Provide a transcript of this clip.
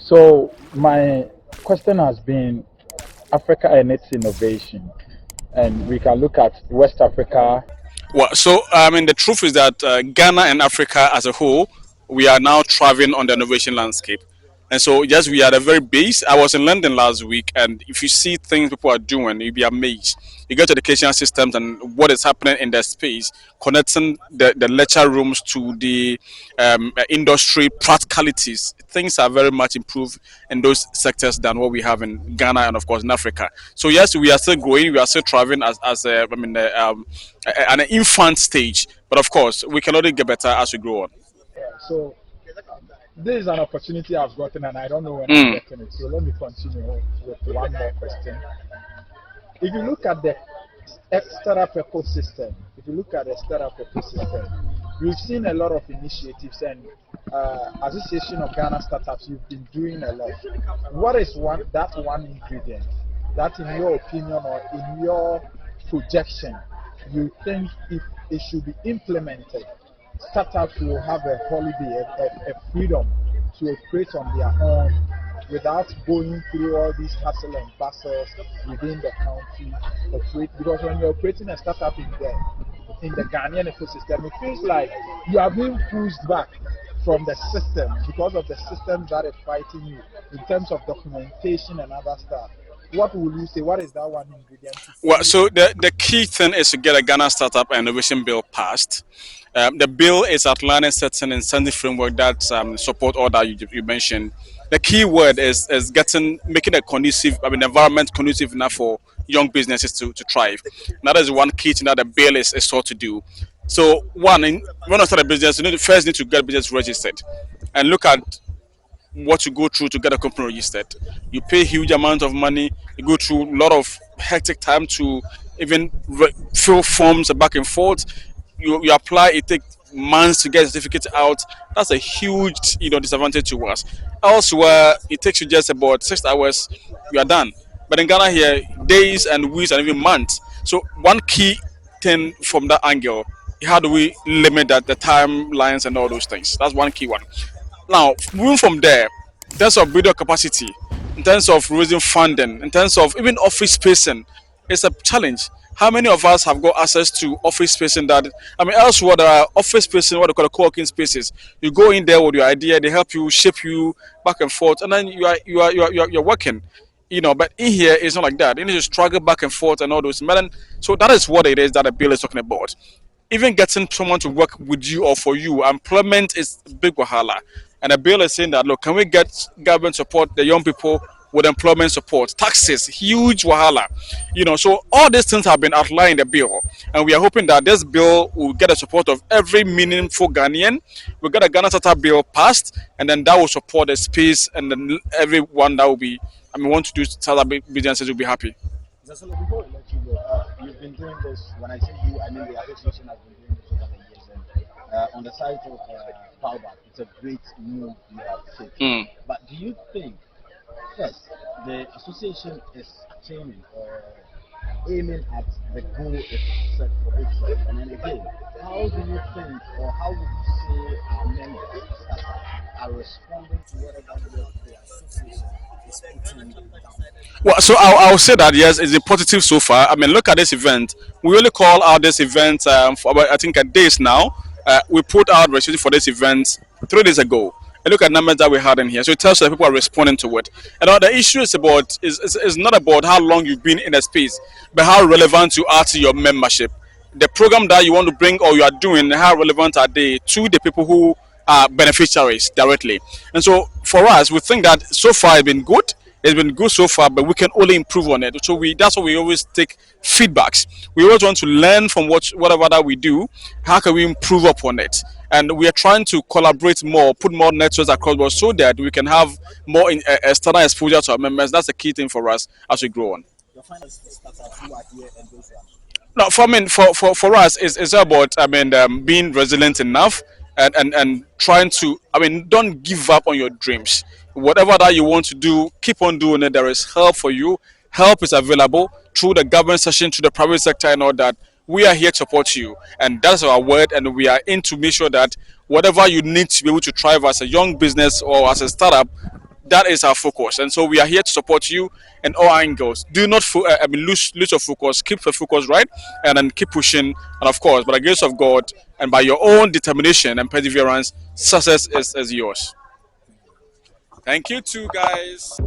So my question has been Africa and its innovation, and we can look at West Africa. Well, so I mean, the truth is that Ghana and Africa as a whole, we are now thriving on the innovation landscape. And so, yes, we are at a very base. I was in London last week, and if you see things people are doing, you'll be amazed. You get to educational systems and what is happening in that space, connecting the lecture rooms to the industry practicalities. Things are very much improved in those sectors than what we have in Ghana and, of course, in Africa. So, yes, we are still growing, we are still thriving as an infant stage. But, of course, we can only get better as we grow on. So this is an opportunity I've gotten, and I don't know when I'm Mm. getting it. So let me continue with one more question. If you look at the startup ecosystem, if you look at the startup ecosystem, we've seen a lot of initiatives and Association of Ghana Startups. You've been doing a lot. What is one ingredient that, in your opinion or in your projection, you think if it should be implemented, startups will have a holiday, a freedom to operate on their own without going through all these hustle and bustles within the country operate, because when you're operating a startup in the Ghanaian ecosystem, it feels like you are being pushed back from the system because of the systems that is fighting you in terms of documentation and other stuff. What will you say? What is that one ingredient to Well, see? so the key thing is to get a Ghana Startup and Innovation Bill passed. The bill is outlining certain incentive framework that support all that you mentioned. The key word is making a conducive, environment conducive enough for young businesses to thrive. And that is one key thing that the bill is sought to do. So when you start a business, first need to get business registered and look at what you go through to get a company registered. You pay huge amount of money. You go through a lot of hectic time to even fill forms back and forth. You apply. It takes months to get a certificate out. That's a huge disadvantage to us. Elsewhere, it takes you just about 6 hours. You are done. But in Ghana here, days and weeks and even months. So one key thing from that angle, how do we limit that the timelines and all those things? That's one key one. Now, moving from there, in terms of building capacity, in terms of raising funding, in terms of even office spacing, it's a challenge. How many of us have got access to office spacing that, elsewhere there are office spacing, what they call co-working spaces. You go in there with your idea, they help you, shape you back and forth, and then you're working. But in here, it's not like that. You need to struggle back and forth and all those. But then, so that is what it is that the bill is talking about. Even getting someone to work with you or for you, employment is big wahala. And the bill is saying that, look, can we get government support the young people with employment support, taxes, huge wahala. So all these things have been outlined in the bill, and we are hoping that this bill will get the support of every meaningful Ghanaian. We'll get a Ghana Startup bill passed, and then that will support the space, and then everyone that will be, want to do startup businesses will be happy. Zasolo, before we let you go, you've been doing this. When I say you, I mean the association has been doing this over the years. And on the side of Baobab, it's a great move you have taken. Mm. But do you think, first, the association is aiming or aiming at the goal it's set for itself? And then again, how do you think, or how would you say our members are responding to whatever the association is putting down? Well, so I'll say that yes, it's been positive so far. Look at this event. We only call out this event for about, I think, a days now. We put out registration for this event 3 days ago. And look at numbers that we had in here. So it tells you that people are responding to it. And the issue is not about how long you've been in a space, but how relevant you are to your membership. The program that you want to bring or you are doing, how relevant are they to the people who are beneficiaries directly? And so for us, we think that so far it's been good. It's been good so far, but we can only improve on it. So that's why we always take feedbacks. We always want to learn from whatever that we do. How can we improve upon it? And we are trying to collaborate more, put more networks across board so that we can have more external exposure to our members. That's the key thing for us as we grow on. Your final startups who are here and those who are No, for us, it's about being resilient enough and trying to don't give up on your dreams. Whatever that you want to do, keep on doing it. There is help for you. Help is available through the government section, through the private sector, and all that. We are here to support you, and that's our word. And we are in to make sure that whatever you need to be able to thrive as a young business or as a startup, That is our focus, and so we are here to support you in all angles. Do not lose your focus. Keep the focus right, and then keep pushing. And of course, by the grace of God and by your own determination and perseverance, success is yours. Thank you, too, guys.